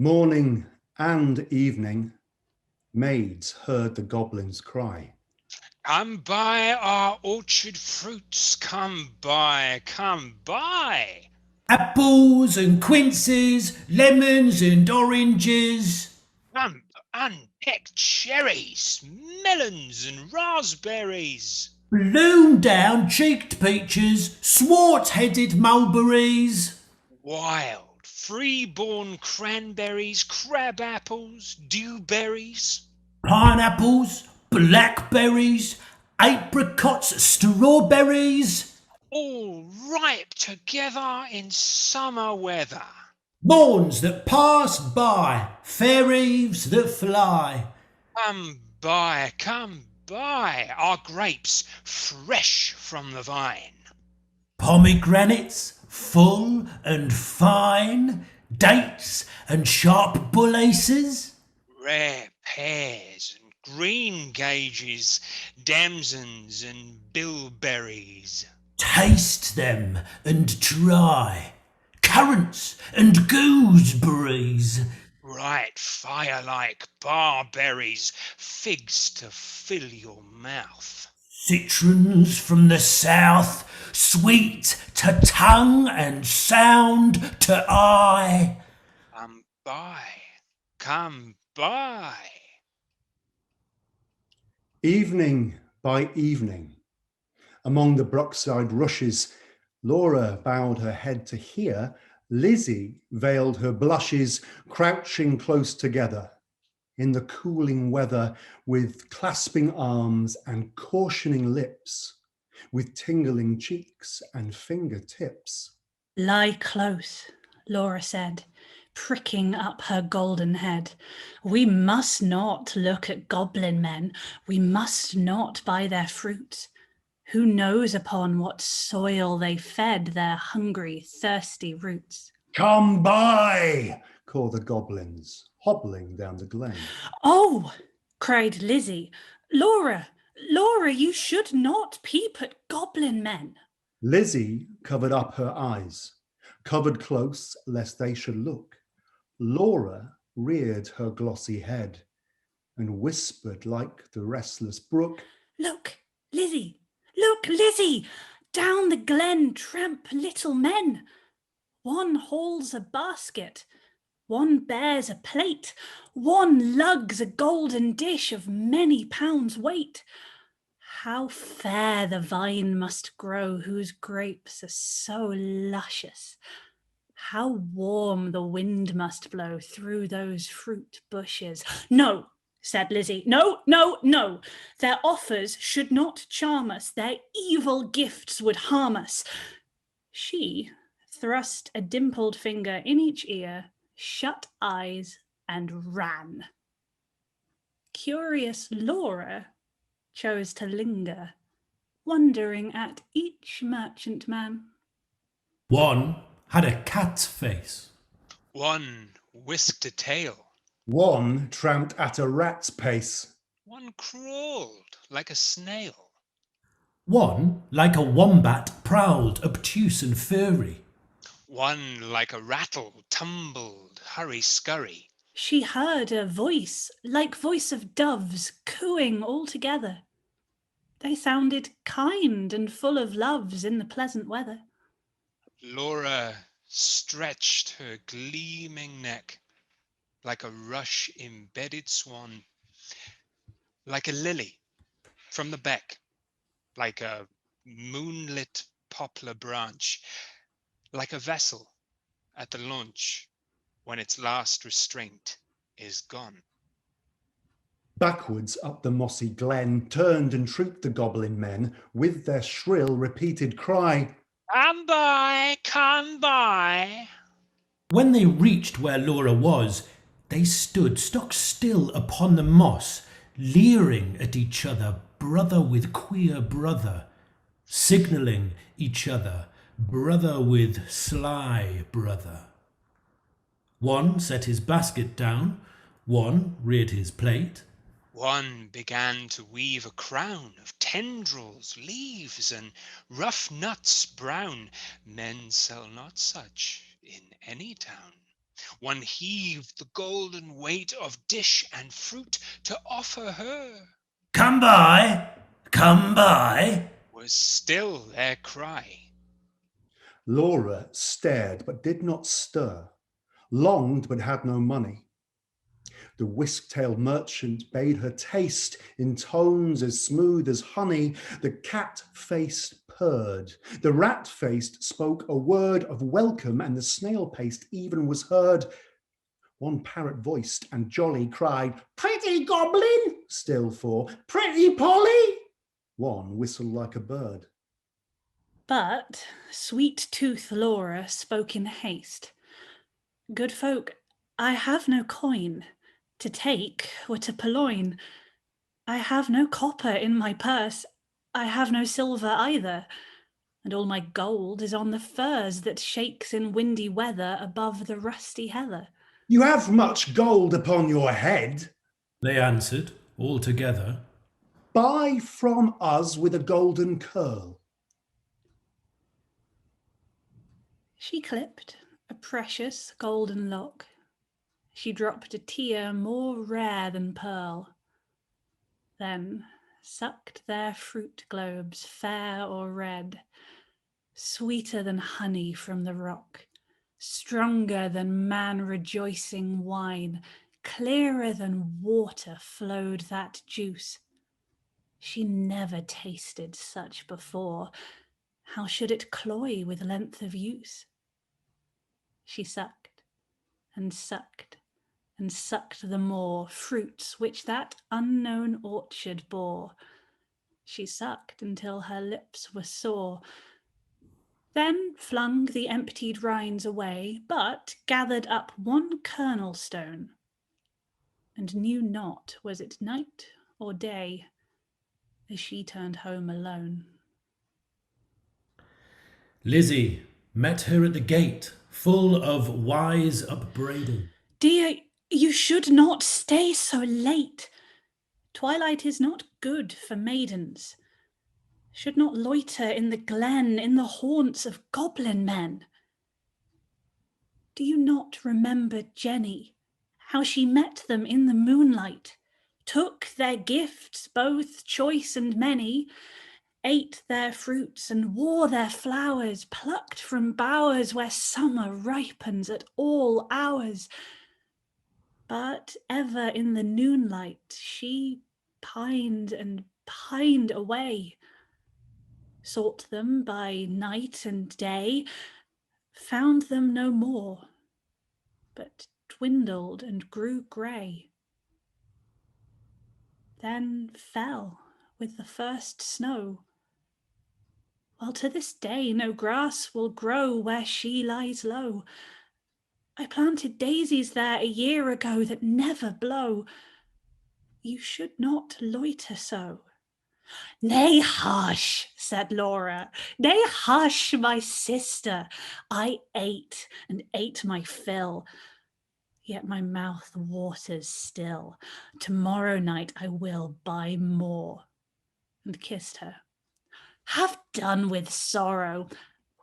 Morning and evening, maids heard the goblins cry. Come buy our orchard fruits, come buy, come buy. Apples and quinces, lemons and oranges. Come unpick cherries, melons and raspberries. Bloom down cheeked peaches, swart-headed mulberries. Wild, free-born cranberries, crab apples, dewberries. Pineapples, blackberries, apricots, strawberries. All ripe together in summer weather. Morns that pass by, fair eves that fly. Come buy our grapes fresh from the vine. Pomegranates, full and fine. Dates and sharp bull aces. Rare pears and green gages, damsons and bilberries. Taste them and try. Currants and gooseberries. Bright fire-like barberries, figs to fill your mouth. Citrons from the south, sweet to tongue and sound to eye. Come buy. Evening by evening, among the brookside rushes, Laura bowed her head to hear. Lizzie veiled her blushes, crouching close together in the cooling weather, with clasping arms and cautioning lips, with tingling cheeks and fingertips. Lie close, Laura said, pricking up her golden head. We must not look at goblin men. We must not buy their fruit. Who knows upon what soil they fed their hungry, thirsty roots? Come by, called the goblins, hobbling down the glen. Oh, cried Lizzie, Laura, you should not peep at goblin men. Lizzie covered up her eyes, covered close lest they should look. Laura reared her glossy head and whispered like the restless brook. Look, Lizzie, down the glen tramp little men. One hauls a basket, one bears a plate, one lugs a golden dish of many pounds weight. How fair the vine must grow whose grapes are so luscious. How warm the wind must blow through those fruit bushes. No, said Lizzie, no. Their offers should not charm us. Their evil gifts would harm us. She thrust a dimpled finger in each ear, shut eyes, and ran. Curious Laura chose to linger, wondering at each merchant man. One had a cat's face. One whisked a tail. One tramped at a rat's pace. One crawled like a snail. One, like a wombat, prowled, obtuse and furry. One, like a rattle, tumbled, hurry-scurry. She heard a voice, like voice of doves, cooing all together. They sounded kind and full of loves in the pleasant weather. Laura stretched her gleaming neck like a rush-embedded swan, like a lily from the beck, like a moonlit poplar branch, like a vessel at the launch when its last restraint is gone. Backwards up the mossy glen turned and trooped the goblin men with their shrill repeated cry. Come by, come by. When they reached where Laura was, they stood stock still upon the moss, leering at each other, brother with queer brother, signalling each other, brother with sly brother. One set his basket down, one reared his plate. One began to weave a crown of tendrils, leaves, and rough nuts brown. Men sell not such in any town. One heaved the golden weight of dish and fruit to offer her, Come by, come by. was still their cry. Laura stared but did not stir, longed but had no money. The whisk-tailed merchant bade her taste in tones as smooth as honey. The cat-faced purred, the rat-faced spoke a word of welcome, and the snail-paced even was heard. One parrot-voiced and jolly cried, "Pretty Goblin!" Still for, "Pretty Polly!" One whistled like a bird. But sweet-toothed Laura spoke in haste. "Good folk, I have no coin to take or to purloin. I have no copper in my purse, I have no silver either, and all my gold is on the furze that shakes in windy weather above the rusty heather." "You have much gold upon your head. They answered all together. Buy from us with a golden curl." She clipped a precious golden lock. She dropped a tear more rare than pearl, then sucked their fruit globes fair or red, sweeter than honey from the rock, stronger than man-rejoicing wine, clearer than water flowed that juice. She never tasted such before. How should it cloy with length of use? She sucked and sucked and sucked the more fruits which that unknown orchard bore. She sucked until her lips were sore, then flung the emptied rinds away, but gathered up one kernel stone, and knew not was it night or day, as she turned home alone. Lizzie met her at the gate, full of wise upbraiding. "Dear, you should not stay so late. Twilight is not good for maidens. Should not loiter in the glen, in the haunts of goblin men. Do you not remember Jenny, how she met them in the moonlight, took their gifts, both choice and many, ate their fruits and wore their flowers, plucked from bowers where summer ripens at all hours? But ever in the noonlight she pined and pined away, sought them by night and day, found them no more, but dwindled and grew grey, then fell with the first snow, while to this day no grass will grow where she lies low. I planted daisies there a year ago that never blow. You should not loiter so." "Nay, hush," said Laura. "Nay, hush, my sister. I ate and ate my fill, yet my mouth waters still. Tomorrow night I will buy more," and kissed her. "Have done with sorrow.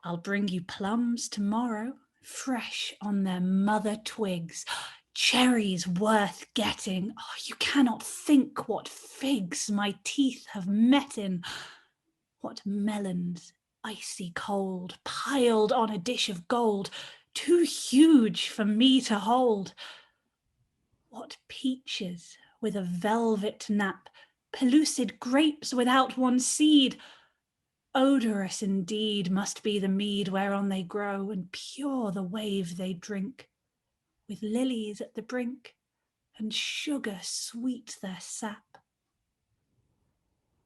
I'll bring you plums tomorrow, fresh on their mother twigs. Cherries worth getting. Oh, you cannot think what figs my teeth have met in. What melons, icy cold, piled on a dish of gold, too huge for me to hold. What peaches with a velvet nap, pellucid grapes without one seed. Odorous indeed must be the mead whereon they grow, and pure the wave they drink, with lilies at the brink, and sugar sweet their sap."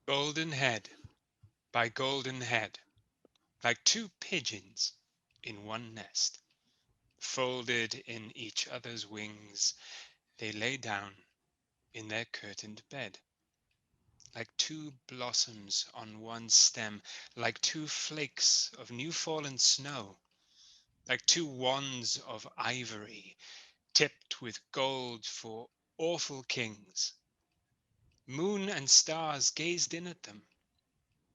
Golden head by golden head, like two pigeons in one nest, folded in each other's wings, they lay down in their curtained bed. Like two blossoms on one stem, like two flakes of new-fallen snow, like two wands of ivory, tipped with gold for awful kings. Moon and stars gazed in at them.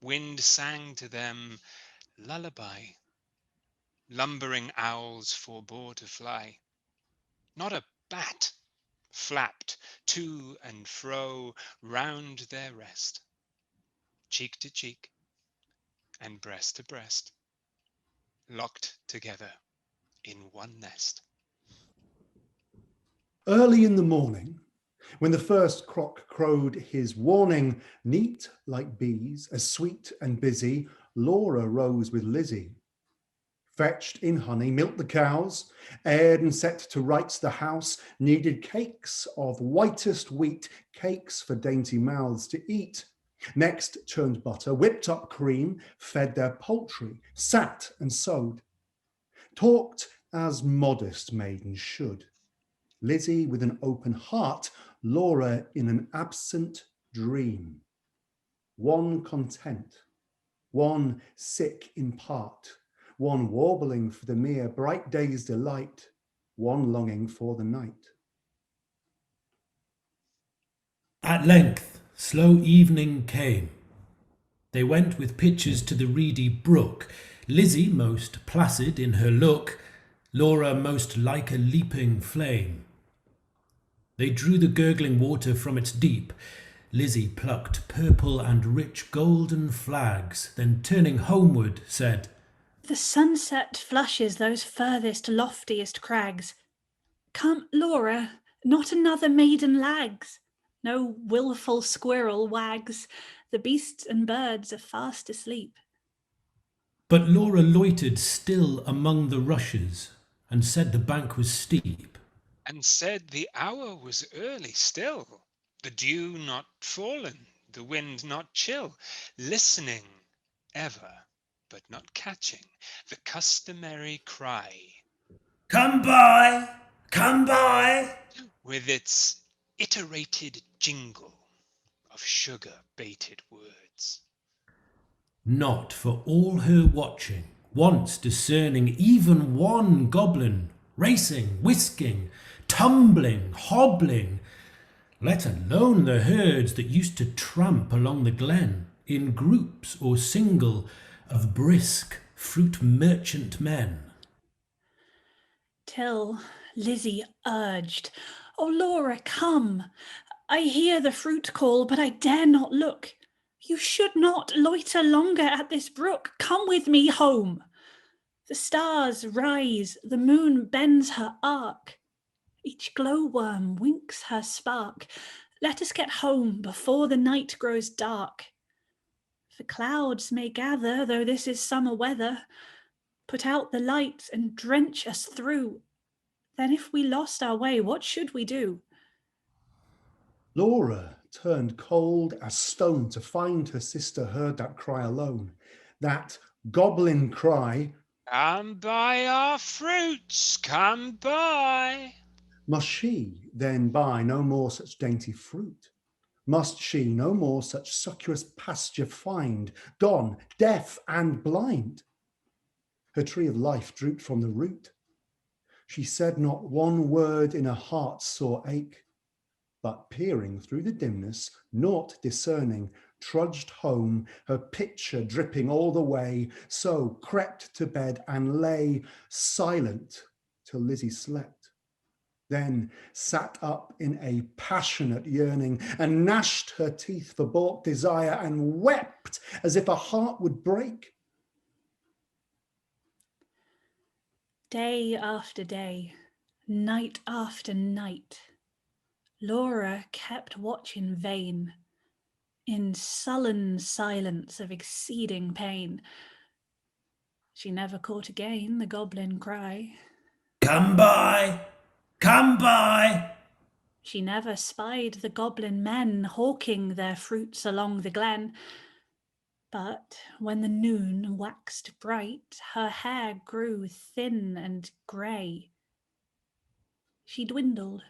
Wind sang to them lullaby. Lumbering owls forbore to fly. not a bat, flapped to and fro round their rest, cheek to cheek and breast to breast, locked together in one nest. Early in the morning, when the first cock crowed his warning, neat like bees, as sweet and busy, Laura rose with Lizzie. Fetched in honey, milked the cows, aired and set to rights the house, kneaded cakes of whitest wheat, cakes for dainty mouths to eat. Next churned butter, whipped up cream, fed their poultry, sat and sewed. Talked as modest maidens should. Lizzie with an open heart, Laura in an absent dream. One content, one sick in part, one warbling for the mere bright day's delight, one longing for the night. At length, slow evening came. They went with pitchers to the reedy brook, Lizzie most placid in her look, Laura most like a leaping flame. They drew the gurgling water from its deep. Lizzie plucked purple and rich golden flags, then turning homeward said, The sunset flushes those furthest loftiest crags. Come, Laura, not another maiden lags. No wilful squirrel wags. The beasts and birds are fast asleep. But Laura loitered still among the rushes, and said the bank was steep. And said the hour was early still, the dew not fallen, the wind not chill, listening ever, but not catching the customary cry, Come by! Come by! with its iterated jingle of sugar-baited words. Not for all her watching, once discerning even one goblin, racing, whisking, tumbling, hobbling, let alone the herds that used to tramp along the glen, in groups or single, of brisk fruit merchant men. Till Lizzie urged, "Oh, Laura, come! I hear the fruit call, but I dare not look. You should not loiter longer at this brook. Come with me home. The stars rise, the moon bends her arc. Each glowworm winks her spark. Let us get home before the night grows dark. The clouds may gather, though this is summer weather. Put out the light and drench us through. Then if we lost our way, what should we do?" Laura turned cold as stone to find her sister heard that cry alone, that goblin cry, Come buy our fruits, come buy. must she then buy no more such dainty fruit? Must she no more such succulous pasture find, gone, deaf and blind? Her tree of life drooped from the root. She said not one word in her heart's sore ache, but peering through the dimness, naught discerning, trudged home, her pitcher dripping all the way, so crept to bed and lay silent till Lizzie slept. Then sat up in a passionate yearning and gnashed her teeth for baulked desire and wept as if her heart would break. Day after day, night after night, Laura kept watch in vain, in sullen silence of exceeding pain. She never caught again the goblin cry. Come by! Come by! She never spied the goblin men hawking their fruits along the glen. But when the noon waxed bright, her hair grew thin and grey. She dwindled,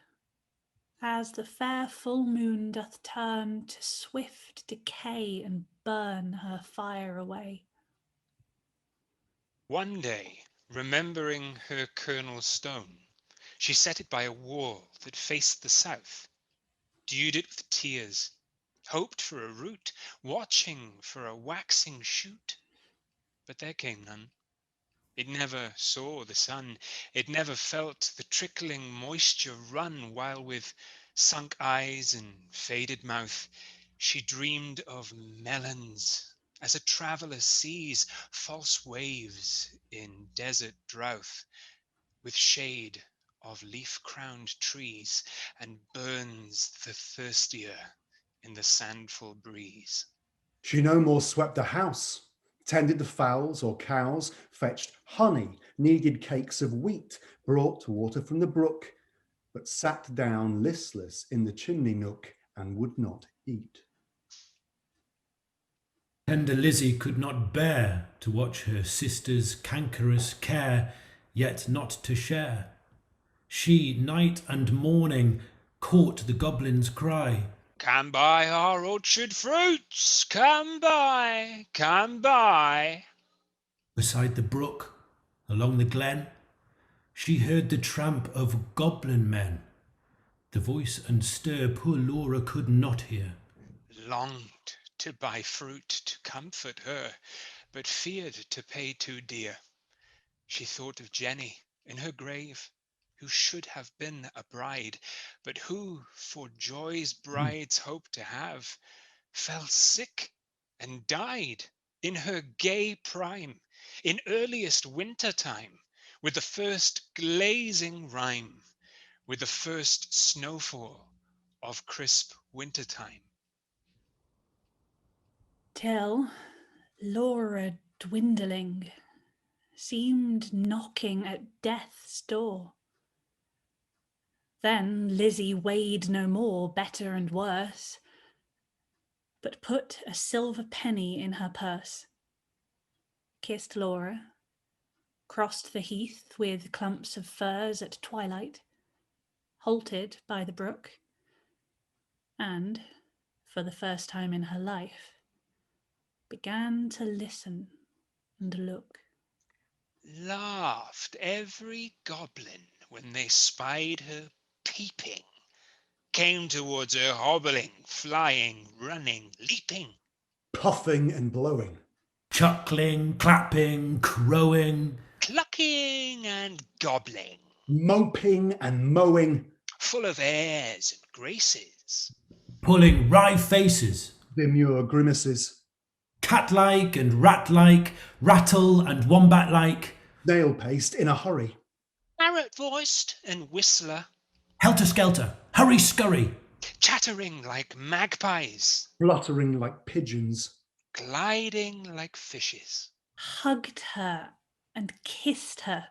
as the fair full moon doth turn to swift decay and burn her fire away. One day, remembering her kernel stone, she set it by a wall that faced the south, dewed it with tears, hoped for a root, watching for a waxing shoot, but there came none. It never saw the sun. It never felt the trickling moisture run, while with sunk eyes and faded mouth she dreamed of melons, as a traveller sees false waves in desert drouth, with shade of leaf-crowned trees, and burns the thirstier in the sandful breeze. She no more swept the house, tended the fowls or cows, fetched honey, kneaded cakes of wheat, brought water from the brook, but sat down listless in the chimney nook and would not eat. Tender Lizzie could not bear to watch her sister's cankerous care, yet not to share. She, night and morning, caught the goblin's cry. Come buy our orchard fruits, come buy, come buy. Beside the brook, along the glen, she heard the tramp of goblin men. The voice and stir poor Laura could not hear. Longed to buy fruit to comfort her, but feared to pay too dear. She thought of Jenny in her grave, who should have been a bride, but who, for joy's brides hope to have, fell sick and died in her gay prime, in earliest winter time, with the first glazing rime, with the first snowfall of crisp winter time. Till Laura, dwindling, seemed knocking at death's door. Then Lizzie weighed no more better and worse, but put a silver penny in her purse, kissed Laura, crossed the heath with clumps of firs at twilight, halted by the brook, and, for the first time in her life, began to listen and look. Laughed every goblin when they spied her peeping, came towards her hobbling, flying, running, leaping, Puffing and blowing, Chuckling, clapping, crowing, clucking and gobbling, moping and mowing, full of airs and graces, pulling wry faces, demure grimaces, cat-like and rat-like, rattle and wombat-like, nail paste in a hurry, parrot-voiced and whistler, helter-skelter, hurry-scurry, chattering like magpies, fluttering like pigeons, gliding like fishes, Hugged her and kissed her,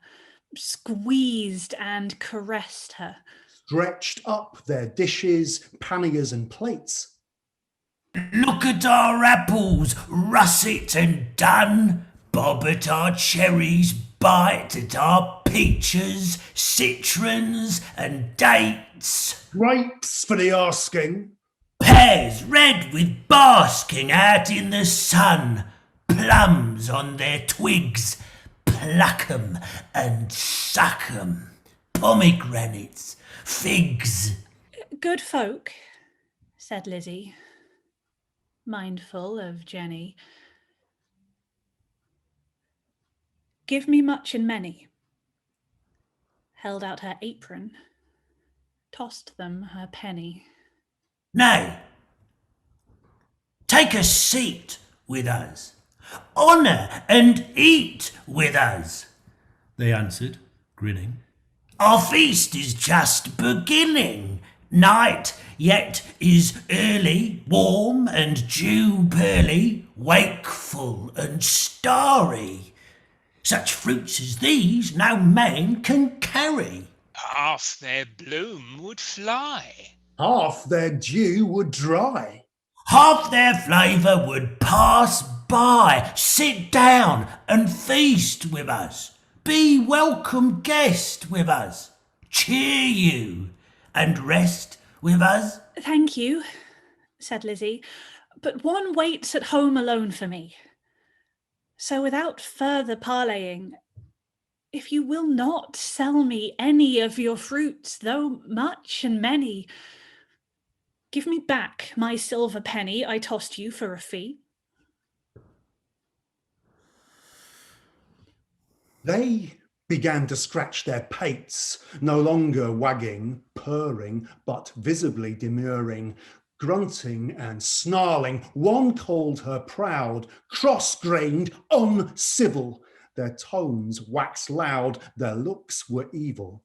squeezed and caressed her. stretched up their dishes, panniers and plates, look at our apples, russet and dun, bob at our cherries, bite at our peaches, citrons and dates, grapes for the asking, pears red with basking out in the sun, plums on their twigs, pluck 'em and suck 'em, pomegranates, figs. Good folk, said Lizzie, mindful of Jenny. Give me much and many. Held out her apron, tossed them her penny. Nay, take a seat with us, honour and eat with us, they answered, grinning. Our feast is just beginning. Night yet is early, warm and dew pearly, wakeful and starry. Such fruits as these no man can carry. half their bloom would fly, half their dew would dry, Half their flavour would pass by. Sit down and feast with us. Be welcome guest with us. Cheer you and rest with us. Thank you, said Lizzie, but one waits at home alone for me. So without further parleying, if you will not sell me any of your fruits, though much and many, give me back my silver penny I tossed you for a fee. They began to scratch their pates, no longer wagging, purring, but visibly demurring, grunting and snarling. One called her proud, cross-grained, uncivil. Their tones waxed loud, their looks were evil.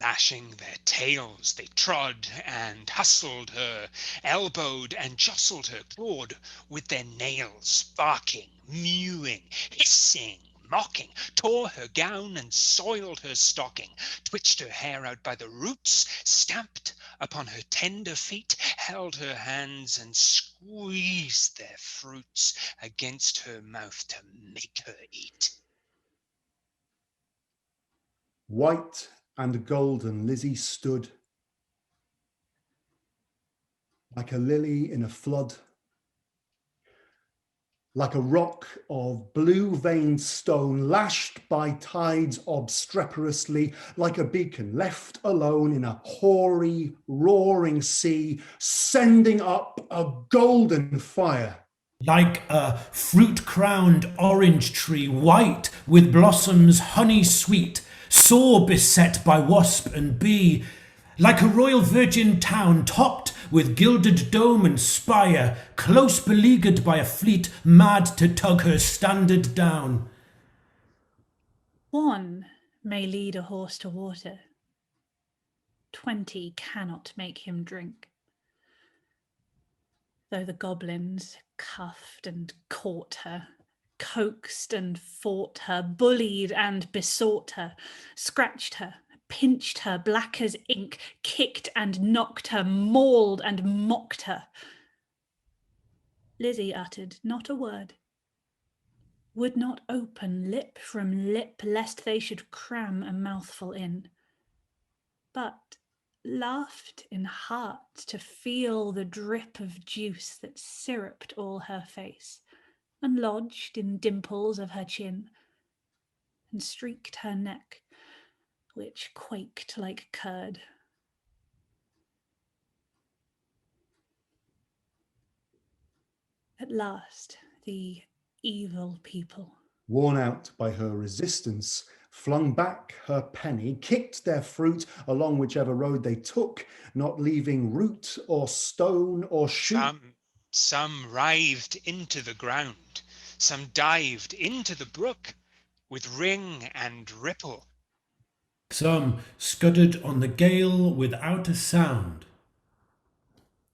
Lashing their tails, they trod and hustled her, elbowed and jostled her, clawed with their nails, barking, mewing, hissing, mocking, tore her gown and soiled her stocking, twitched her hair out by the roots, stamped upon her tender feet, held her hands and squeezed their fruits against her mouth to make her eat. White and golden Lizzie stood like a lily in a flood, like a rock of blue-veined stone lashed by tides obstreperously, like a beacon left alone in a hoary, roaring sea, sending up a golden fire. Like a fruit-crowned orange tree, white with blossoms honey sweet, sore beset by wasp and bee, like a royal virgin town topped with gilded dome and spire, close beleaguered by a fleet mad to tug her standard down. One may lead a horse to water. 20 cannot make him drink. Though the goblins cuffed and caught her, coaxed and fought her, bullied and besought her, scratched her, pinched her black as ink, kicked and knocked her, mauled and mocked her, Lizzie uttered not a word, would not open lip from lip lest they should cram a mouthful in, but laughed in heart to feel the drip of juice that syruped all her face and lodged in dimples of her chin and streaked her neck, which quaked like curd. At last, the evil people, Worn out by her resistance, flung back her penny, kicked their fruit along whichever road they took, not leaving root or stone or shoot. Some writhed into the ground, some dived into the brook with ring and ripple. Some scudded on the gale without a sound.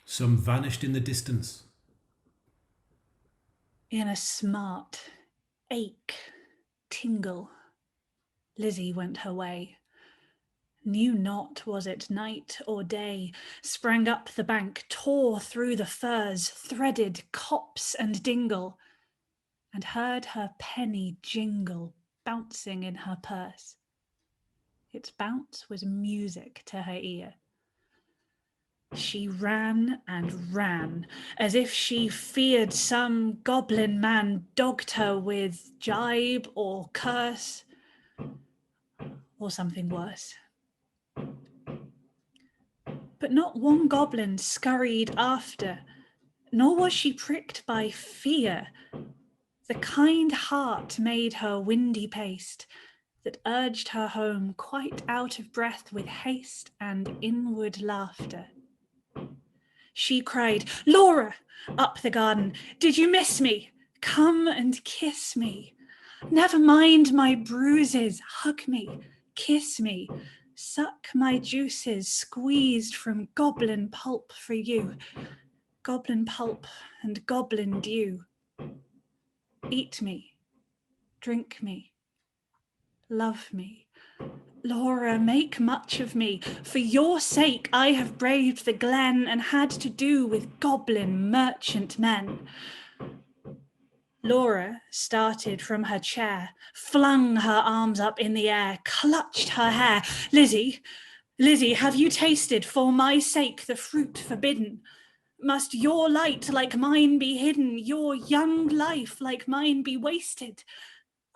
Some vanished in the distance. in a smart ache, tingle, Lizzie went her way. Knew not was it night or day, sprang up the bank, tore through the furze, threaded copse and dingle, and heard her penny jingle bouncing in her purse. Its bounce was music to her ear. She ran and ran, as if she feared some goblin man dogged her with jibe or curse, or something worse. But not one goblin scurried after, nor was she pricked by fear. The kind heart made her windy paced, that urged her home quite out of breath with haste and inward laughter. She cried, "Laura!" up the garden, "did you miss me? Come and kiss me. Never mind my bruises, hug me, kiss me, suck my juices squeezed from goblin pulp for you, goblin pulp and goblin dew. Eat me, drink me, love me. Laura, make much of me. For your sake I have braved the glen and had to do with goblin merchant men." Laura started from her chair, flung her arms up in the air, clutched her hair. Lizzie, have you tasted for my sake the fruit forbidden? Must your light like mine be hidden, your young life like mine be wasted?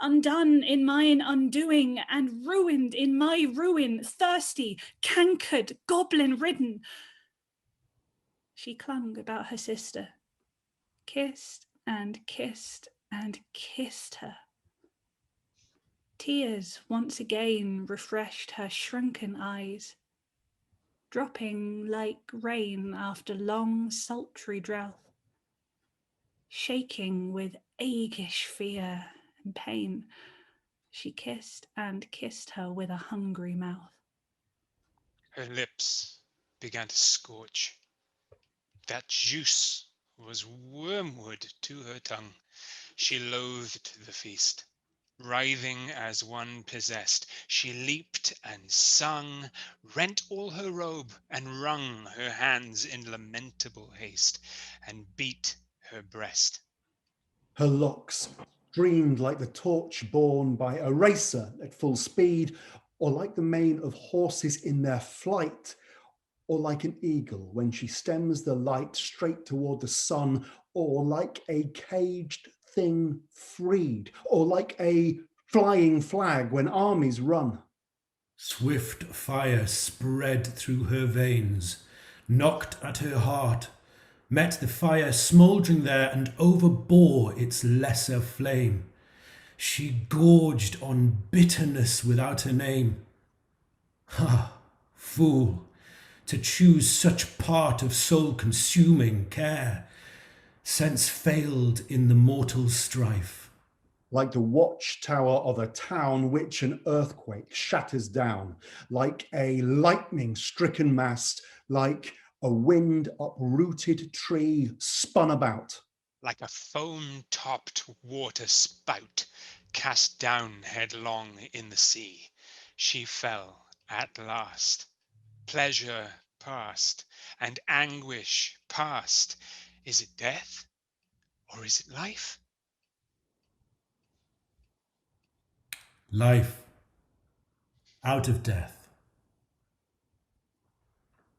Undone in mine undoing, and ruined in my ruin, thirsty, cankered, goblin-ridden. She clung about her sister, kissed and kissed and kissed her, Tears once again refreshed her shrunken eyes, dropping like rain after long sultry drought. Shaking with aguish fear and pain, she kissed and kissed her with a hungry mouth. Her lips began to scorch. That juice was wormwood to her tongue. She loathed the feast. Writhing as one possessed, she leaped and sung, rent all her robe and wrung her hands in lamentable haste, and beat her breast. Her locks streamed like the torch borne by a racer at full speed, or like the mane of horses in their flight, or like an eagle when she stems the light straight toward the sun, or like a caged thing freed, or like a flying flag when armies run. Swift fire spread through her veins, knocked at her heart, met the fire smouldering there and overbore its lesser flame. She gorged on bitterness without a name. Ha, fool, to choose such part of soul-consuming care, sense failed in the mortal strife. Like the watchtower of a town which an earthquake shatters down, like a lightning-stricken mast, like a wind-uprooted tree spun about. Like a foam-topped water spout cast down headlong in the sea, she fell at last. Pleasure past, and anguish past. Is it death, or is it life? Life out of death.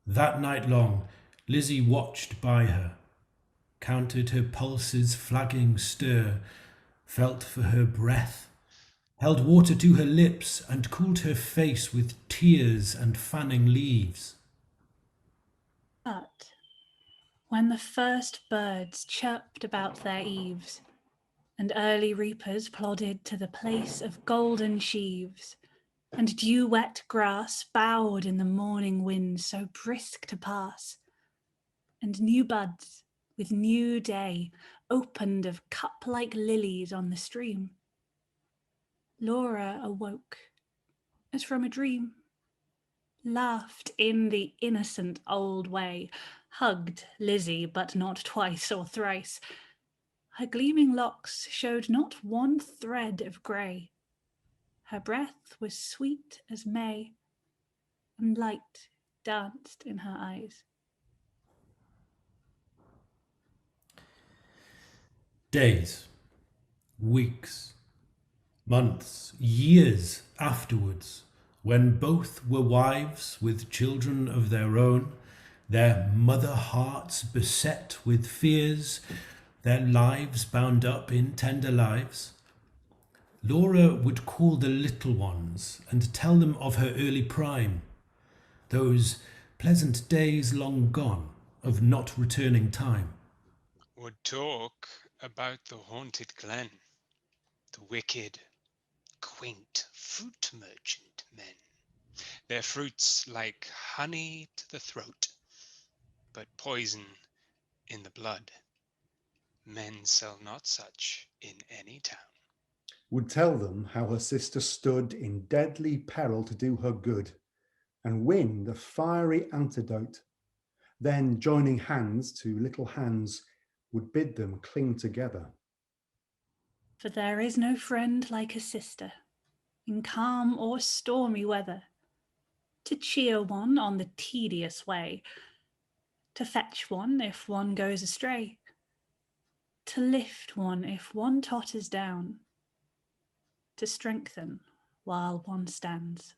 That night long, Lizzie watched by her, counted her pulses' flagging stir, felt for her breath, held water to her lips and cooled her face with tears and fanning leaves. But when the first birds chirped about their eaves, and early reapers plodded to the place of golden sheaves, and dew-wet grass bowed in the morning wind so brisk to pass, and new buds with new day opened of cup-like lilies on the stream, Laura awoke as from a dream, laughed in the innocent old way, hugged Lizzie but not twice or thrice. Her gleaming locks showed not one thread of grey. Her breath was sweet as May, and light danced in her eyes. Days, weeks, months, years afterwards, when both were wives with children of their own, their mother hearts beset with fears, their lives bound up in tender lives, Laura would call the little ones and tell them of her early prime, those pleasant days long gone, of not returning time. Would talk about the haunted glen, the wicked, quaint fruit merchant men, their fruits like honey to the throat, but poison in the blood. Men sell not such in any town. Would tell them how her sister stood in deadly peril to do her good and win the fiery antidote. Then, joining hands to little hands, would bid them cling together. For there is no friend like a sister, in calm or stormy weather, to cheer one on the tedious way, to fetch one if one goes astray, to lift one if one totters down, to strengthen while one stands.